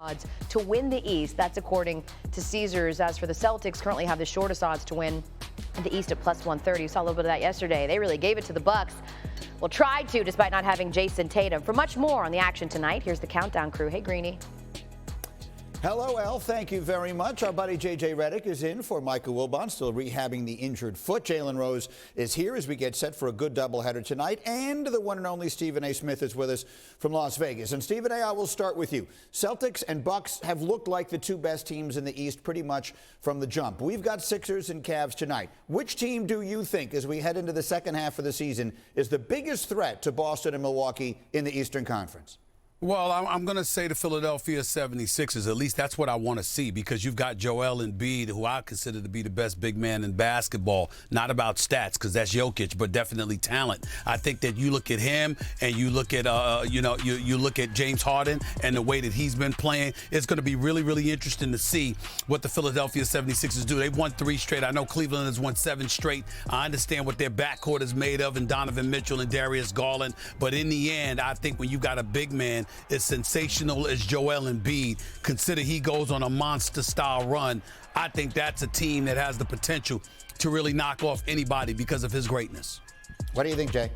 odds to win the East. That's according to Caesars. As for the Celtics, currently have the shortest odds to win the East at plus 130. You saw a little bit of that yesterday. They really gave it to the Bucks. Well, tried to, despite not having Jason Tatum. For much more on the action tonight, here's the Countdown crew. Hey, Greeny. Hello, El. Thank you very much. Our buddy J.J. Redick is in for Michael Wilbon, still rehabbing the injured foot. Jalen Rose is here as we get set for a good doubleheader tonight. And the one and only Stephen A. Smith is with us from Las Vegas. And Stephen A., I will start with you. Celtics and Bucks have looked like the two best teams in the East pretty much from the jump. We've got Sixers and Cavs tonight. Which team do you think, as we head into the second half of the season, is the biggest threat to Boston and Milwaukee in the Eastern Conference? Well, I'm going to say the Philadelphia 76ers. At least that's what I want to see, because you've got Joel Embiid, who I consider to be the best big man in basketball. Not about stats, because that's Jokic, but definitely talent. I think that you look at him and you look at, you look at James Harden and the way that he's been playing. It's going to be really, really interesting to see what the Philadelphia 76ers do. They've won 3 straight. I know Cleveland has won 7 straight. I understand what their backcourt is made of, and Donovan Mitchell and Darius Garland. But in the end, I think when you got a big man as sensational as Joel Embiid, consider he goes on a monster-style run, I think that's a team that has the potential to really knock off anybody because of his greatness. What do you think, Jay?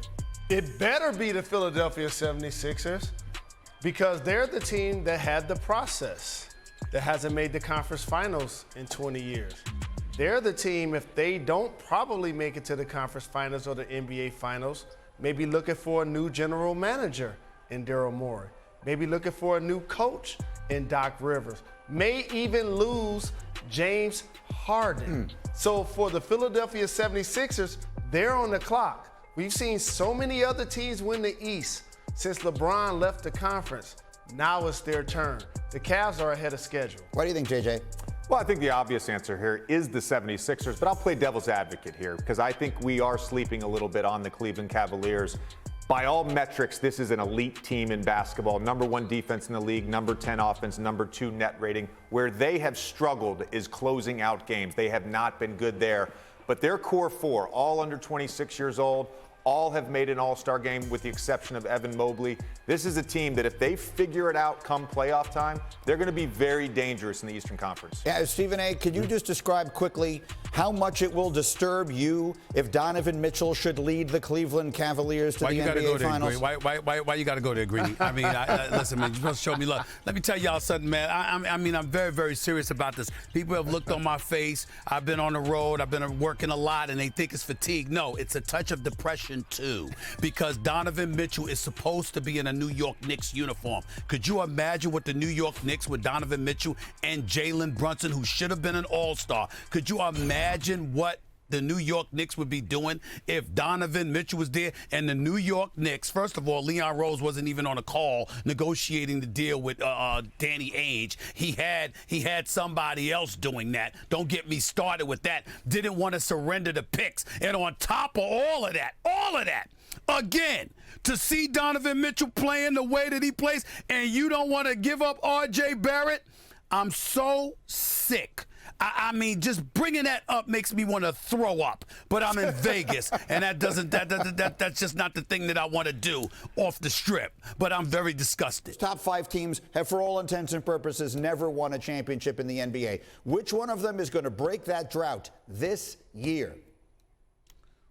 It better be the Philadelphia 76ers, because they're the team that had the process, that hasn't made the conference finals in 20 years. They're the team, if they don't probably make it to the conference finals or the NBA finals, maybe looking for a new general manager in Daryl Morey. Maybe looking for a new coach in Doc Rivers. May even lose James Harden. So for the Philadelphia 76ers, they're on the clock. We've seen so many other teams win the East since LeBron left the conference. Now it's their turn. The Cavs are ahead of schedule. What do you think, JJ? Well, I think the obvious answer here is the 76ers, but I'll play devil's advocate here, because I think we are sleeping a little bit on the Cleveland Cavaliers. By all metrics, this is an elite team in basketball. Number 1 defense in the league, number 10 offense, number 2 net rating. Where they have struggled is closing out games. They have not been good there. But their core 4, all under 26 years old, all have made an all-star game with the exception of Evan Mobley. This is a team that if they figure it out come playoff time, they're going to be very dangerous in the Eastern Conference. Yeah, Stephen A., could you just describe quickly how much it will disturb you if Donovan Mitchell should lead the Cleveland Cavaliers to the NBA Finals? Why you got to go there, Greeny? I mean, listen, man, you're supposed to show me love. Let me tell y'all something, man. I'm very, very serious about this. People have looked on my face. I've been on the road. I've been working a lot, and they think it's fatigue. No, it's a touch of depression too, because Donovan Mitchell is supposed to be in a New York Knicks uniform. Could you imagine what the New York Knicks with Donovan Mitchell and Jalen Brunson, who should have been an all-star? Could you imagine what the New York Knicks would be doing if Donovan Mitchell was there? And the New York Knicks, first of all, Leon Rose wasn't even on a call negotiating the deal with Danny Ainge. He had somebody else doing that. Don't get me started with that. Didn't want to surrender the picks. And on top of all of that, again, to see Donovan Mitchell playing the way that he plays, and you don't want to give up R.J. Barrett, I'm so sick. I mean, just bringing that up makes me want to throw up. But I'm in Vegas, and that's just not the thing that I want to do off the strip. But I'm very disgusted. Top 5 teams have, for all intents and purposes, never won a championship in the NBA. Which one of them is going to break that drought this year?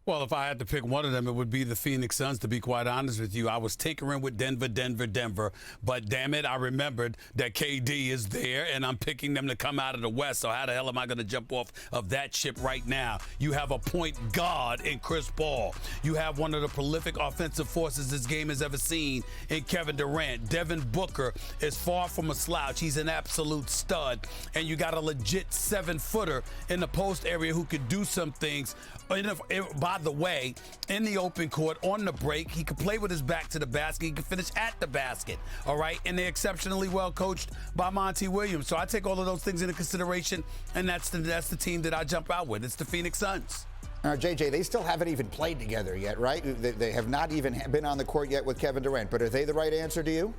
Well, if I had to pick one of them, it would be the Phoenix Suns, to be quite honest with you. I was tinkering with Denver, but damn it, I remembered that KD is there, and I'm picking them to come out of the West, so how the hell am I going to jump off of that ship right now? You have a point guard in Chris Paul. You have one of the prolific offensive forces this game has ever seen in Kevin Durant. Devin Booker is far from a slouch. He's an absolute stud, and you got a legit 7-footer in the post area who could do some things. By the way, in the open court, on the break, he could play with his back to the basket. He could finish at the basket, all right? And they're exceptionally well coached by Monty Williams. So I take all of those things into consideration, and that's the team that I jump out with. It's the Phoenix Suns. Now, JJ, they still haven't even played together yet, right? They have not even been on the court yet with Kevin Durant. But are they the right answer to you?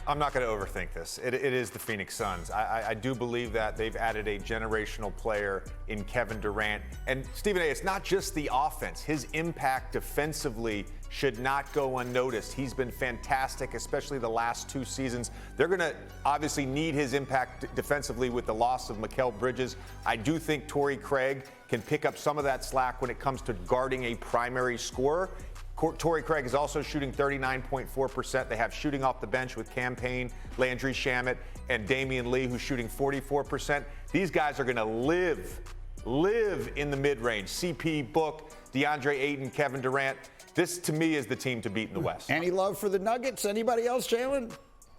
I'm not going to overthink this. It is the Phoenix Suns. I do believe that they've added a generational player in Kevin Durant. And Stephen A., it's not just the offense. His impact defensively should not go unnoticed. He's been fantastic, especially the last 2 seasons. They're going to obviously need his impact defensively with the loss of Mikal Bridges. I do think Torrey Craig can pick up some of that slack when it comes to guarding a primary scorer. Torrey Craig is also shooting 39.4%. They have shooting off the bench with Cam Payne, Landry Shamet, and Damian Lee, who's shooting 44%. These guys are going to live in the mid-range. CP, Book, DeAndre Ayton, Kevin Durant. This, to me, is the team to beat in the West. Any love for the Nuggets? Anybody else, Jalen?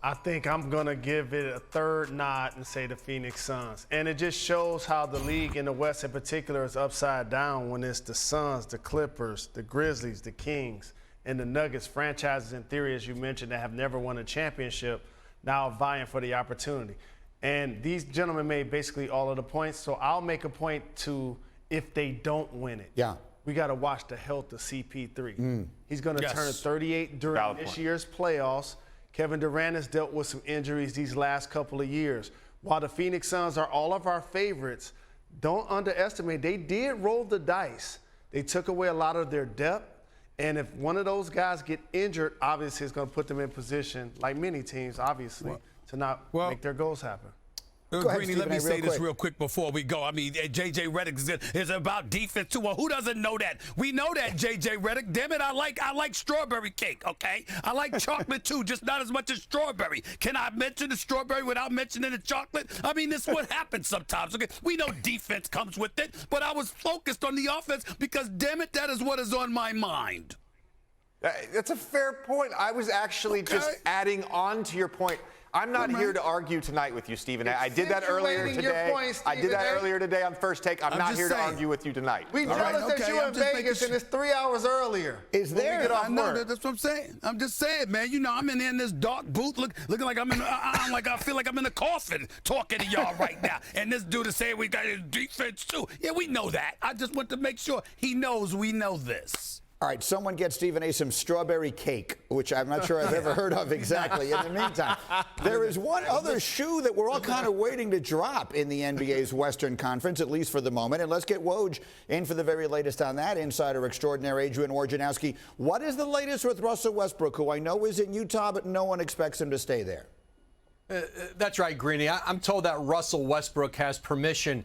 I think I'm going to give it a third nod and say the Phoenix Suns. And it just shows how the league in the West in particular is upside down when it's the Suns, the Clippers, the Grizzlies, the Kings, and the Nuggets, franchises in theory, as you mentioned, that have never won a championship, now vying for the opportunity. And these gentlemen made basically all of the points, so I'll make a point to if they don't win it. Yeah. We got to watch the health of CP3. He's going to turn 38 during Valid this point. year's playoffs. Kevin Durant has dealt with some injuries these last couple of years. While the Phoenix Suns are all of our favorites, don't underestimate, they did roll the dice. They took away a lot of their depth, and if one of those guys get injured, obviously it's going to put them in position, like many teams, obviously, to not make their goals happen. ahead, Greeny, let me Stephen A, say real this quick. real quick before we go. I mean, J.J. Redick is about defense too. Well, who doesn't know that? We know that, J.J. Redick. Damn it, I like strawberry cake, okay? I like chocolate too, just not as much as strawberry. Can I mention the strawberry without mentioning the chocolate? I mean, this is what happens sometimes, okay? We know defense comes with it, but I was focused on the offense because, damn it, that is what is on my mind. That's a fair point. I was actually just adding on to your point. I'm not here to argue tonight with you, Stephen. I did that earlier today. I did that earlier today on First Take. I'm not here to argue with you tonight. We jealous that you in Vegas and it's 3 hours earlier. Is there? When we get off I know work. that's what I'm saying. I'm just saying, man. You know, I'm in this dark booth, looking like I'm in. I feel like I'm in a coffin talking to y'all right now. And this dude is saying we got his defense too. Yeah, we know that. I just want to make sure he knows we know this. All right, someone get Stephen A. some strawberry cake, which I'm not sure I've ever heard of exactly. In the meantime, there is one other shoe that we're all kind of waiting to drop in the NBA's Western Conference, at least for the moment. And let's get Woj in for the very latest on that. Insider extraordinaire Adrian Wojnarowski. What is the latest with Russell Westbrook, who I know is in Utah, but no one expects him to stay there? That's right, Greeny. I'm told that Russell Westbrook has permission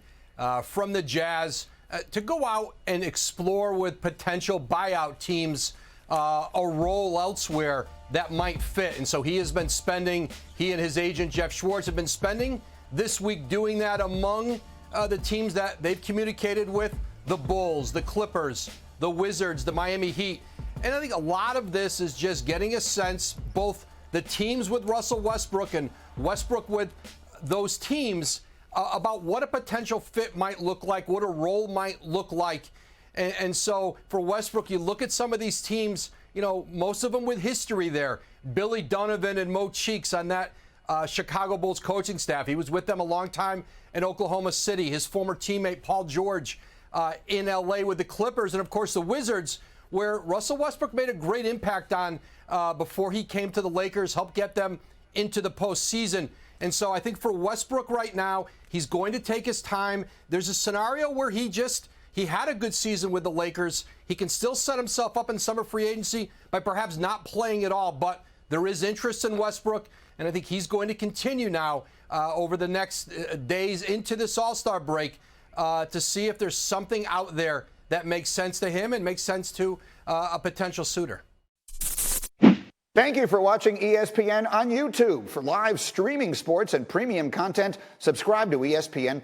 from the Jazz to go out and explore with potential buyout teams a role elsewhere that might fit. And so he has been spending, he and his agent Jeff Schwartz have been spending this week doing that among the teams that they've communicated with: the Bulls, the Clippers, the Wizards, the Miami Heat. And I think a lot of this is just getting a sense, both the teams with Russell Westbrook and Westbrook with those teams, about what a potential fit might look like, what a role might look like. And so for Westbrook, you look at some of these teams, you know, most of them with history there. Billy Donovan and Mo Cheeks on that Chicago Bulls coaching staff. He was with them a long time in Oklahoma City. His former teammate Paul George in L.A. with the Clippers. And, of course, the Wizards, where Russell Westbrook made a great impact on before he came to the Lakers, helped get them into the postseason. And so I think for Westbrook right now, he's going to take his time. There's a scenario where he had a good season with the Lakers. He can still set himself up in summer free agency by perhaps not playing at all. But there is interest in Westbrook, and I think he's going to continue now over the next days into this All-Star break to see if there's something out there that makes sense to him and makes sense to a potential suitor. Thank you for watching ESPN on YouTube. For live streaming sports and premium content, subscribe to ESPN+.